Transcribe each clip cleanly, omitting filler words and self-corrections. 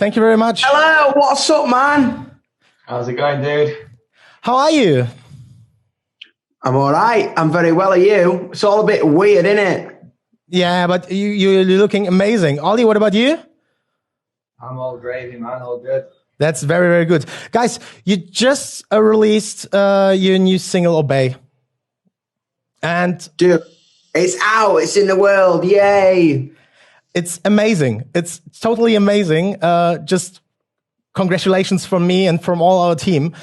Thank you very much. Hello, what's up, man? How's it going, dude? How are you? I'm all right. I'm very well. Are you? It's all a bit weird, isn't it? Yeah, but you're looking amazing. Ollie, what about you? I'm all gravy, man. All good. That's very, very good. Guys, you just released your new single, Obey. And dude, it's out. It's in the world. Yay. It's amazing. It's totally amazing. Just congratulations from me and from all our team.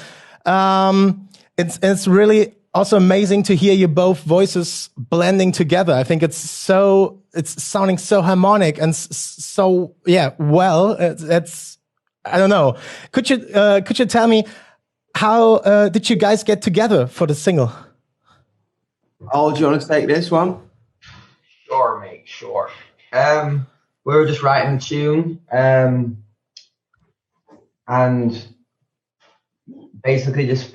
It's really also amazing to hear your both voices blending together. I think it's sounding so harmonic and so, well, it's I don't know. Could you tell me how did you guys get together for the single? Oh, do you want to take this one? Sure, mate. Sure. We were just writing the tune, and basically just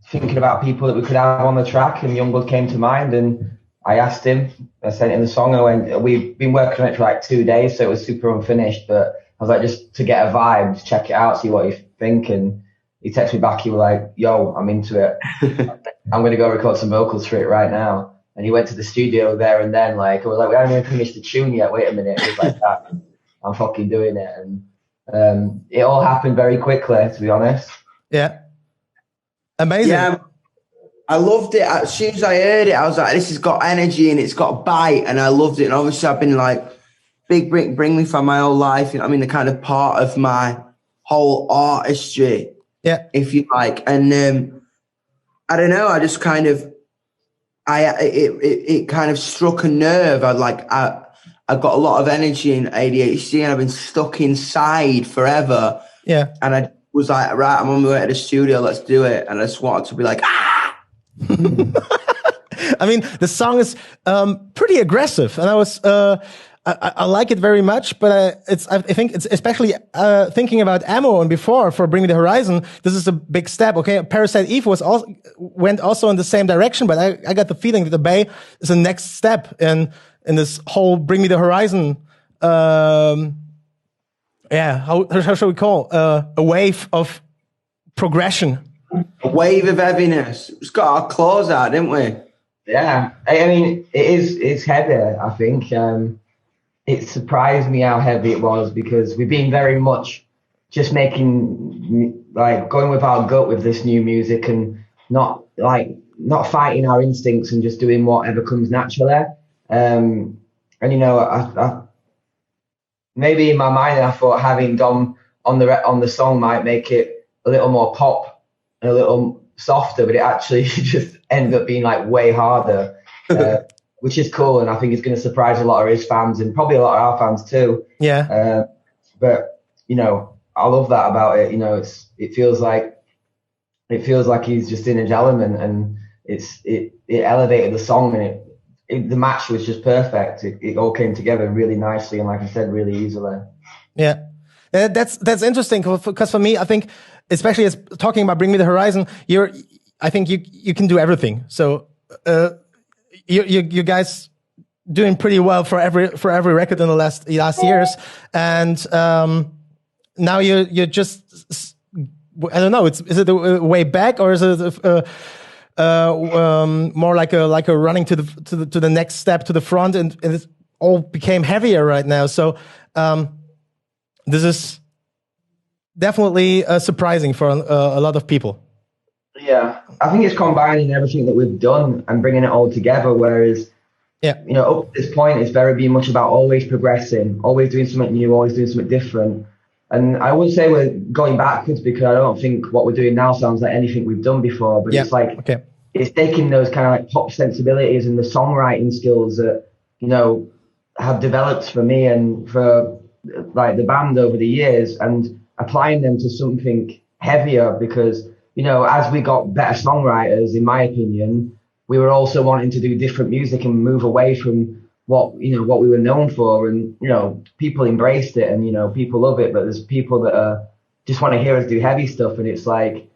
thinking about people that we could have on the track, and Yungblud came to mind, and I asked him. I sent him the song, and we've been working on it for like 2 days, so it was super unfinished. But I was like, just to get a vibe, to check it out, see what you think. And he texted me back. He was like, "Yo, I'm into it. I'm gonna go record some vocals for it right now." And he went to the studio there and then. Like, I was like, "We haven't even finished the tune yet. Wait a minute." He was like, "That, I'm fucking doing it." And it all happened very quickly, to be honest. Yeah. Amazing. Yeah, I loved it. As soon as I heard it, I was like, this has got energy and it's got bite, and I loved it. And obviously I've been like big bring me for my whole life. You know, I mean, the kind of part of my whole artistry, if you like. And I don't know, I just kind of it kind of struck a nerve. I got a lot of energy in ADHD, and I've been stuck inside forever. Yeah. And I was like, right, I'm on my way to the studio, let's do it. And I just wanted to be like, ah! I mean, the song is pretty aggressive, and I like it very much. But I think it's especially thinking about Ammo and before for Bring Me the Horizon. This is a big step. Okay, Parasite Eve went also in the same direction, but I got the feeling that the Bay is the next step in this whole Bring Me the Horizon. How shall we call a wave of progression? A wave of heaviness. It's got our claws out, didn't we? Yeah, I mean, it's heavy. I think it surprised me how heavy it was, because we've been very much just making, like, going with our gut with this new music, and not fighting our instincts and just doing whatever comes naturally. And you know, I maybe in my mind I thought having Dom on the song might make it a little more pop and a little softer, but it actually just ended up being like way harder, which is cool, and I think it's going to surprise a lot of his fans and probably a lot of our fans too. Yeah. But you know, I love that about it. You know, it feels like he's just in his element, and it elevated the song, and the match was just perfect. It all came together really nicely, and like I said, really easily. Yeah. That's interesting, because for me, I think, especially as talking about Bring Me the Horizon, I think you can do everything. So you guys doing pretty well for every record in the last years, and now you're just, I don't know. Is it a way back, or is it more like a running to the next step, to the front, and it all became heavier right now? So this is definitely surprising for a lot of people. Yeah, I think it's combining everything that we've done and bringing it all together. Whereas, you know, up to this point, it's been much about always progressing, always doing something new, always doing something different. And I would say we're going backwards, because I don't think what we're doing now sounds like anything we've done before. But it's like, it's taking those kind of like pop sensibilities and the songwriting skills that, you know, have developed for me and for like the band over the years, and applying them to something heavier, because, you know, as we got better songwriters, in my opinion, we were also wanting to do different music and move away from what we were known for. And, you know, people embraced it, and, you know, people love it, but there's people that just want to hear us do heavy stuff. And it's like,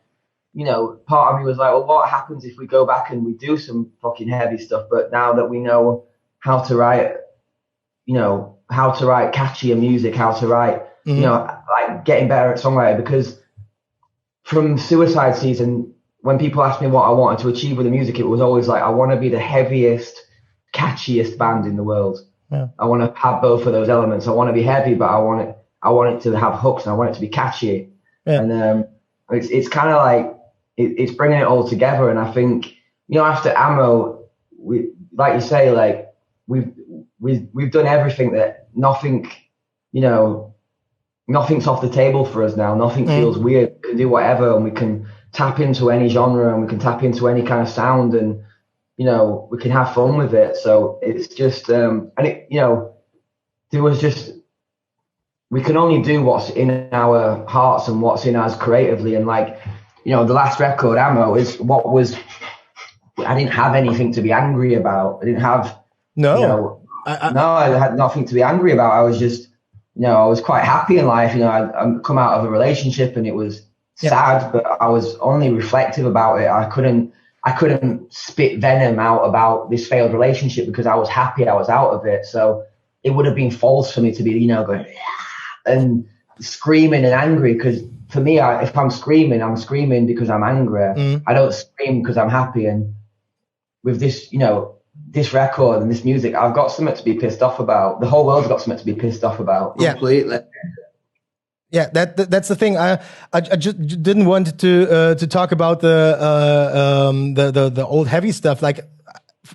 you know, part of me was like, well, what happens if we go back and we do some fucking heavy stuff? But now that we know how to write catchier music, how to write you know, like getting better at songwriting, because from Suicide Season, when people asked me what I wanted to achieve with the music, it was always like, I want to be the heaviest, catchiest band in the world. Yeah. I want to have both of those elements. I want to be heavy, but I want it to have hooks, and I want it to be catchy. Yeah. And it's kind of like it's bringing it all together. And I think, you know, after Ammo, we, like you say, like we've done everything that nothing, you know, nothing's off the table for us now. Nothing feels weird. We can do whatever, and we can tap into any genre, and we can tap into any kind of sound, and, you know, we can have fun with it. So it's just, and it, you know, there was just, we can only do what's in our hearts and what's in us creatively. And like, you know, the last record, Ammo, is what was, I didn't have anything to be angry about. I didn't have, No, you know, I had nothing to be angry about. I was just, you know, I was quite happy in life. You know, I come out of a relationship and it was sad, but I was only reflective about it. I couldn't spit venom out about this failed relationship because I was happy I was out of it. So it would have been false for me to be, you know, going and screaming and angry, because for me, if I'm screaming because I'm angry. I don't scream because I'm happy. And with this, you know, this record and this music, I've got something to be pissed off about. The whole world's got something to be pissed off about. Yeah. Completely. Yeah, that's the thing. I just didn't want to talk about the old heavy stuff. Like,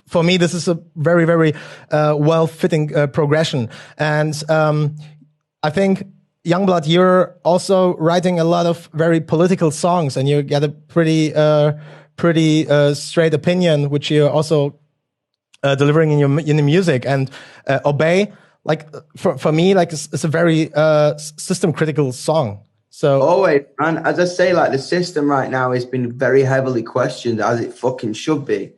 for me, this is a very, very well fitting progression. And I think, Yungblud, you're also writing a lot of very political songs, and you get a pretty straight opinion, which you're also delivering in the music. And Obey, like for me, like it's a very system critical song. So always, and as I say, like the system right now has been very heavily questioned, as it fucking should be.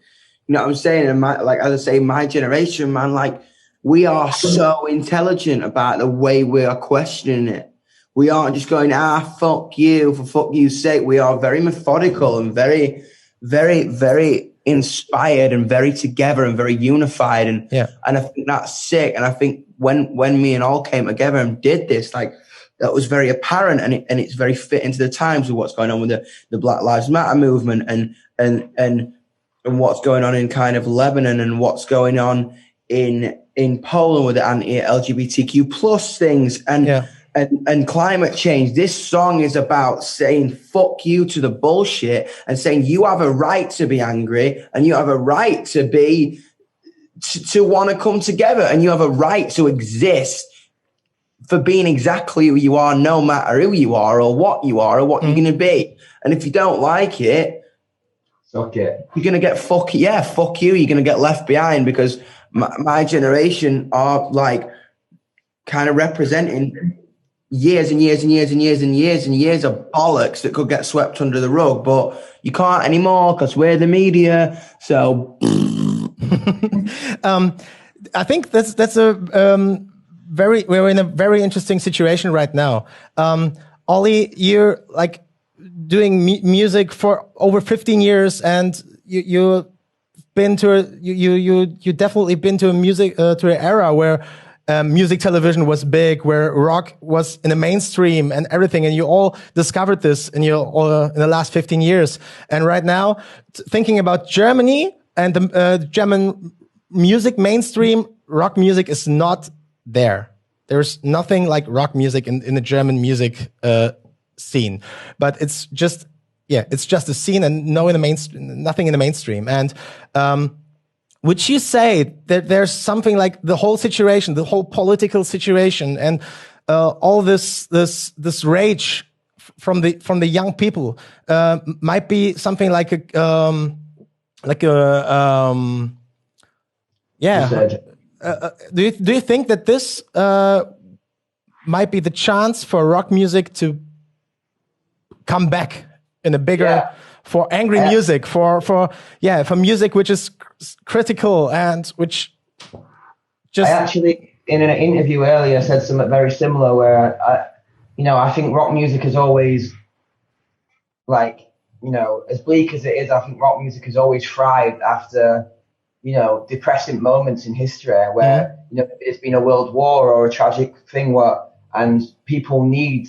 You know what I'm saying? And like as I say, my generation, man, like we are so intelligent about the way we are questioning it. We aren't just going, fuck you for fuck you's sake. We are very methodical and very, very, very inspired and very together and very unified. And I think that's sick. And I think when me and All came together and did this, like that was very apparent, and it's very fit into the times of what's going on with the Black Lives Matter movement and what's going on in kind of Lebanon and what's going on in Poland with the anti-LGBTQ plus things and climate change. This song is about saying fuck you to the bullshit and saying you have a right to be angry, and you have a right to be to want to come together, and you have a right to exist for being exactly who you are, no matter who you are or what you're going to be. And if you don't like it, fuck it. You're going to get fuck you. You're going to get left behind, because my generation are like kind of representing years and years and years and years and years and years of bollocks that could get swept under the rug, but you can't anymore because we're the media. So I think that's a we're in a very interesting situation right now. Ollie, you're like doing music for over 15 years, and you've been to you definitely been to a music to an era where music television was big, where rock was in the mainstream and everything, and you all discovered this in the last 15 years. And right now, thinking about Germany and the German music mainstream, rock music is not there. There's nothing like rock music in the German music scene, but it's just a scene and nothing in the mainstream. And would you say that there's something like the whole situation, the whole political situation, and all this rage from the young people might be something like a do you think that this might be the chance for rock music to come back in a bigger for angry music, for music which is critical and which just... I actually, in an interview earlier, said something very similar where I think rock music is always, like, as bleak as it is, I think rock music has always thrived after, depressing moments in history where, it's been a world war or a tragic thing and people need